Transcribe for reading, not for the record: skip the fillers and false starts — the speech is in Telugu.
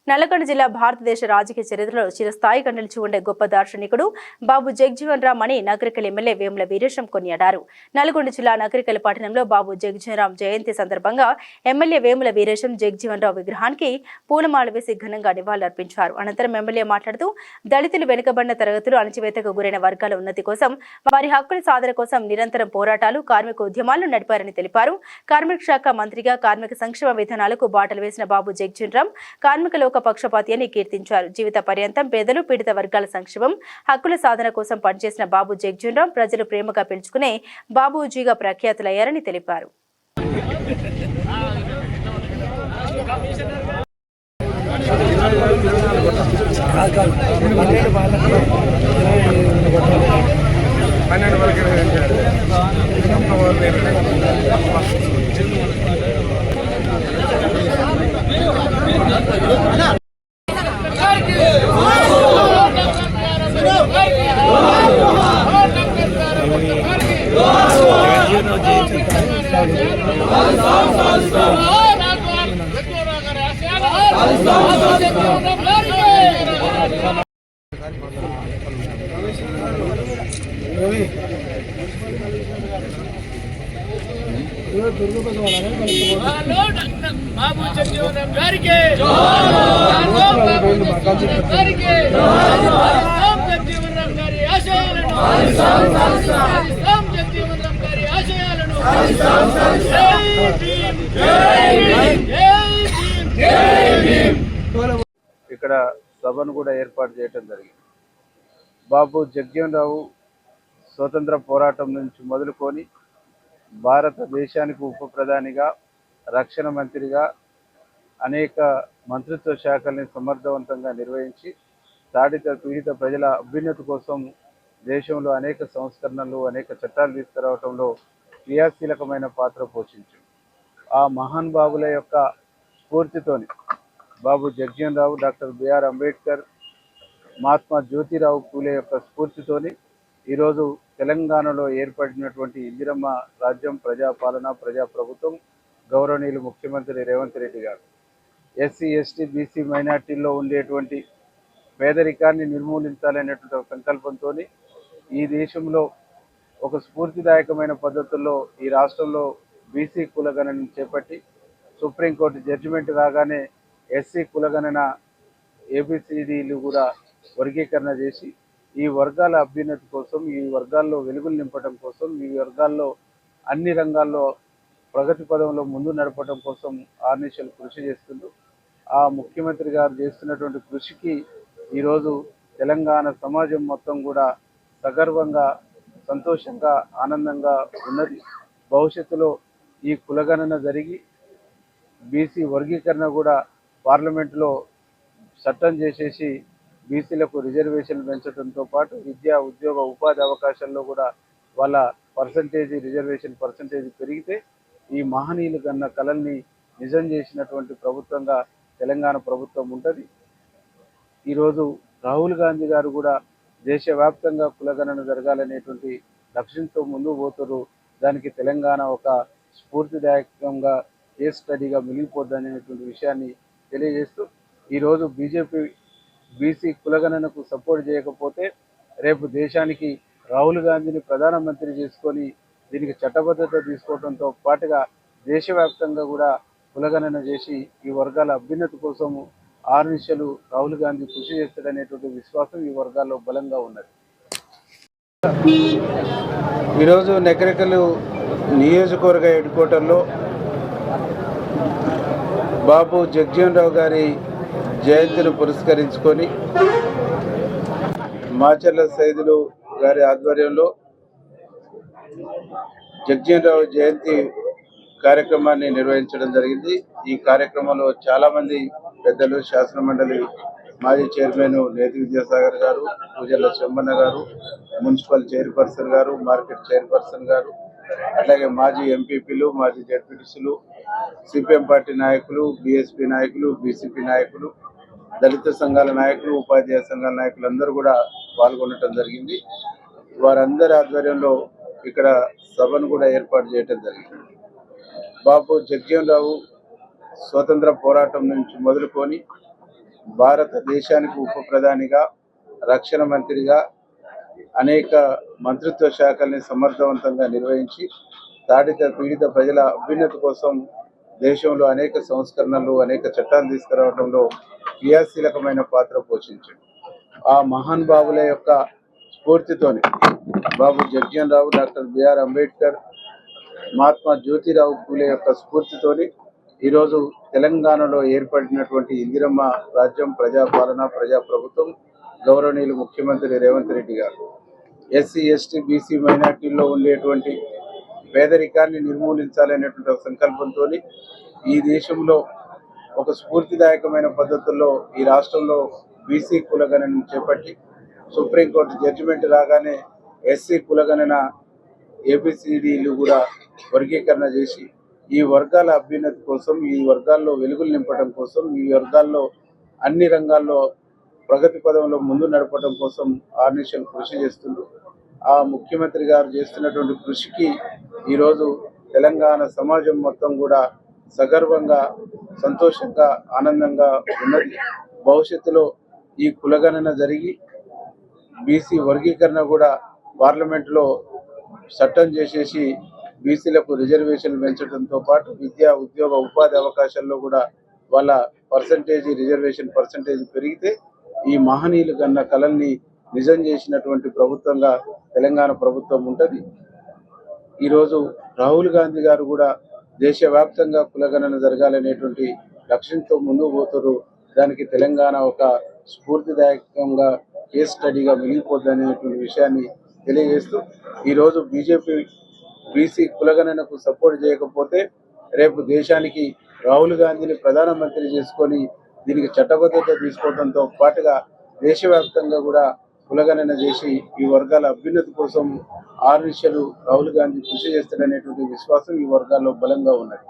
నల్లగొండ జిల్లా భారతదేశ రాజకీయ చరిత్రలో చిరస్థాయిగా నిలిచి ఉండే గొప్ప దార్శనికుడు బాబు జగజ్జీవన్ రామ్ అని నగరికల్ ఎమ్మెల్యే వేముల వీరేశం కొనియాడారు. నల్గొండ జిల్లా నగరికల్ పట్టణంలో బాబు జగజ్జీవన్ రామ్ జయంతి సందర్భంగా ఎమ్మెల్యే వేముల వీరేశం జగజ్జీవన్ రావు విగ్రహానికి పూలమాల వేసి ఘనంగా నివాళులర్పించారు. అనంతరం ఎమ్మెల్యే మాట్లాడుతూ దళితులు వెనుకబడిన తరగతులు అణచివేతకు గురైన వర్గాల ఉన్నతి కోసం వారి హక్కుల సాధన కోసం నిరంతరం పోరాటాలు కార్మిక ఉద్యమాలను నడిపారని తెలిపారు. కార్మిక శాఖ మంత్రిగా కార్మిక సంక్షేమ విధానాలకు బాటలు వేసిన బాబు జగజ్జీవన్ రామ్ కార్మిక పక్షపాతి అని కీర్తించారు. జీవిత పర్యంతం పేదలు పీడిత వర్గాల సంక్షేమం హక్కుల సాధన కోసం పనిచేసిన బాబు జగజ్జీవన్ రామ్ ప్రజలు ప్రేమగా పిలుచుకునే బాబూజీగా ప్రఖ్యాతులయ్యారని తెలిపారు. బాబు జగజ్జీవన్ రామ్ గారికి జగజ్జీవన్ రామ్ గారి ఆశయాలను జగజ్జీవన్ రామ్ గారి ఆశయాలను ఇక్కడ సభను కూడా ఏర్పాటు చేయడం జరిగింది. బాబు జగజ్జీవన్ రావు స్వతంత్ర పోరాటం నుంచి మొదలుకొని భారతదేశానికి ఉప ప్రధానిగా, రక్షణ మంత్రిగా అనేక మంత్రిత్వ శాఖల్ని సమర్థవంతంగా నిర్వహించి తాడిత పీడిత ప్రజల అభ్యున్నతి కోసం దేశంలో అనేక సంస్కరణలు, అనేక చట్టాలు తీసుకురావడంలో క్రియాశీలకమైన పాత్ర పోషించారు. ఆ మహానుభావుల యొక్క స్ఫూర్తితోని బాబు జగజ్జీవన్ రావు, డాక్టర్ బిఆర్ అంబేద్కర్, మహాత్మా జ్యోతిరావు పూలే యొక్క స్ఫూర్తితోని ఈరోజు తెలంగాణలో ఏర్పడినటువంటి ఇందిరమ్మ రాజ్యం, ప్రజాపాలన, ప్రజాప్రభుత్వం గౌరవనీయులు ముఖ్యమంత్రి రేవంత్ రెడ్డి గారు ఎస్సీ, ఎస్టీ, బీసీ మైనార్టీల్లో ఉండేటువంటి పేదరికాన్ని నిర్మూలించాలనేటువంటి ఒక సంకల్పంతో ఈ దేశంలో ఒక స్ఫూర్తిదాయకమైన పద్ధతుల్లో ఈ రాష్ట్రంలో బీసీ కులగణన చేపట్టి సుప్రీంకోర్టు జడ్జిమెంట్ రాగానే ఎస్సీ కులగణన ఏబిసిడీలు కూడా వర్గీకరణ చేసి ఈ వర్గాల అభ్యున్నతి కోసం, ఈ వర్గాల్లో వెలుగులు నింపడం కోసం, ఈ వర్గాల్లో అన్ని రంగాల్లో ప్రగతి పదంలో ముందు నడపడం కోసం ఆర్నిశలు కృషి చేస్తుంటూ ఆ ముఖ్యమంత్రి గారు చేస్తున్నటువంటి కృషికి ఈరోజు తెలంగాణ సమాజం మొత్తం కూడా సగర్వంగా, సంతోషంగా, ఆనందంగా ఉన్నది. భవిష్యత్తులో ఈ కులగణన జరిగి బీసీ వర్గీకరణ కూడా పార్లమెంటులో చట్టం చేసేసి బీసీలకు రిజర్వేషన్లు పెంచడంతో పాటు విద్యా, ఉద్యోగ, ఉపాధి అవకాశాల్లో కూడా వాళ్ళ రిజర్వేషన్ పర్సంటేజ్ పెరిగితే ఈ మహనీయులు కన్న కళల్ని నిజం చేసినటువంటి ప్రభుత్వంగా తెలంగాణ ప్రభుత్వం ఉంటుంది. ఈరోజు రాహుల్ గాంధీ గారు కూడా దేశవ్యాప్తంగా కులగణన జరగాలనేటువంటి లక్ష్యంతో ముందుకు పోతారు. దానికి తెలంగాణ ఒక స్ఫూర్తిదాయకంగా కేస్ స్టడీగా మిగిలిపోద్దనేటువంటి విషయాన్ని తెలియజేస్తూ ఈరోజు బీజేపీ బీసీ కులగణనకు సపోర్ట్ చేయకపోతే రేపు దేశానికి రాహుల్ గాంధీని ప్రధానమంత్రి చేసుకొని దీనికి చట్టబద్ధత తీసుకోవడంతో పాటుగా దేశవ్యాప్తంగా కూడా కులగణన చేసి ఈ వర్గాల అభ్యున్నతి కోసం ఆర్నిశలు రాహుల్ గాంధీ కృషి చేస్తాడనేటువంటి విశ్వాసం ఈ వర్గాల్లో బలంగా ఉన్నది. ఈరోజు నగరికల్ నియోజకవర్గ హెడ్ క్వార్టర్లో బాబు జగజ్జీవన్ రావు గారి జయంతిని పురస్కరించుకొని మాచర్ల సైదులు గారి ఆధ్వర్యంలో జగజ్జీవన్ రావు జయంతి కార్యక్రమాన్ని నిర్వహించడం జరిగింది. ఈ కార్యక్రమంలో చాలామంది పెద్దలు, శాసన మండలి మాజీ చైర్మన్ నేతి విద్యాసాగర్ గారు, పూజల చెమ్మన్న గారు, మున్సిపల్ చైర్పర్సన్ గారు, మార్కెట్ చైర్పర్సన్ గారు, అట్లాగే మాజీ ఎంపీపీలు, మాజీ జడ్పీటీసీలు, సిపిఎం పార్టీ నాయకులు, బీఎస్పీ నాయకులు, బీసీపీ నాయకులు, దళిత సంఘాల నాయకులు, ఉపాధ్యాయ సంఘాల నాయకులు అందరూ కూడా పాల్గొనడం జరిగింది. వారందరి ఆధ్వర్యంలో ఇక్కడ సభను కూడా ఏర్పాటు చేయడం జరిగింది. బాబు జగజ్జీవన్ రావు స్వతంత్ర పోరాటం నుంచి మొదలుకొని భారతదేశానికి ఉప ప్రధానిగా, రక్షణ మంత్రిగా అనేక మంత్రిత్వ శాఖల్ని సమర్థవంతంగా నిర్వహించి తాడిత పీడిత ప్రజల అభ్యున్నతి కోసం దేశంలో అనేక సంస్కరణలు, అనేక చట్టాలు తీసుకురావడంలో క్రియాశీలకమైన పాత్ర పోషించాడు. ఆ మహానుభావుల యొక్క స్ఫూర్తితోని బాబు జగ్జీవన్ రావు, డాక్టర్ బిఆర్ అంబేద్కర్, మహాత్మా జ్యోతిరావు పూలే యొక్క స్ఫూర్తితోని ఈరోజు తెలంగాణలో ఏర్పడినటువంటి ఇందిరమ్మ రాజ్యం, ప్రజాపాలన, ప్రజాప్రభుత్వం, గౌరవనీయులు ముఖ్యమంత్రి రేవంత్ రెడ్డి గారు ఎస్సీ, ఎస్టీ, బీసీ, మైనార్టీల్లో ఉండేటువంటి పేదరికాన్ని నిర్మూలించాలనేటువంటి ఒక సంకల్పంతో ఈ దేశంలో ఒక స్ఫూర్తిదాయకమైన పద్ధతుల్లో ఈ రాష్ట్రంలో బీసీ కులగణను చేపట్టి సుప్రీంకోర్టు జడ్జిమెంట్ రాగానే ఎస్సీ కులగణన ఏబిసిడీలు కూడా వర్గీకరణ చేసి ఈ వర్గాల అభ్యున్నతి కోసం, ఈ వర్గాల్లో వెలుగులు నింపడం కోసం, ఈ వర్గాల్లో అన్ని రంగాల్లో ప్రగతి పదంలో ముందు నడపడం కోసం ఆర్నిషలు కృషి చేస్తున్నారు. ఆ ముఖ్యమంత్రి గారు చేస్తున్నటువంటి కృషికి ఈరోజు తెలంగాణ సమాజం మొత్తం కూడా సగర్వంగా, సంతోషంగా, ఆనందంగా ఉన్నది. భవిష్యత్తులో ఈ కులగణన జరిగి బీసీ వర్గీకరణ కూడా పార్లమెంటులో చట్టం చేసేసి బీసీలకు రిజర్వేషన్లు పెంచడంతో పాటు విద్యా, ఉద్యోగ, ఉపాధి అవకాశాల్లో కూడా వాళ్ళ రిజర్వేషన్ పర్సంటేజ్ పెరిగితే ఈ మహనీయులు కన్న కళల్ని నిజం చేసినటువంటి ప్రభుత్వంగా తెలంగాణ ప్రభుత్వం ఉంటుంది. ఈరోజు రాహుల్ గాంధీ గారు కూడా దేశవ్యాప్తంగా కులగణన జరగాలనేటువంటి లక్ష్యంతో ముందుకు పోతారు. దానికి తెలంగాణ ఒక స్ఫూర్తిదాయకంగా కేస్ స్టడీగా మిగిలిపోద్దనేటువంటి విషయాన్ని తెలియజేస్తూ ఈరోజు బీజేపీ బీసీ కులగణనకు సపోర్ట్ చేయకపోతే రేపు దేశానికి రాహుల్ గాంధీని ప్రధానమంత్రి చేసుకొని దీనికి చట్టబద్ధత తీసుకోవడంతో పాటుగా దేశవ్యాప్తంగా కూడా కులగణన చేసి ఈ వర్గాల అభ్యున్నతి కోసం ఆర్నిషలు రాహుల్ గాంధీ కృషి చేస్తాడనేటువంటి విశ్వాసం ఈ వర్గాల్లో బలంగా ఉన్నది.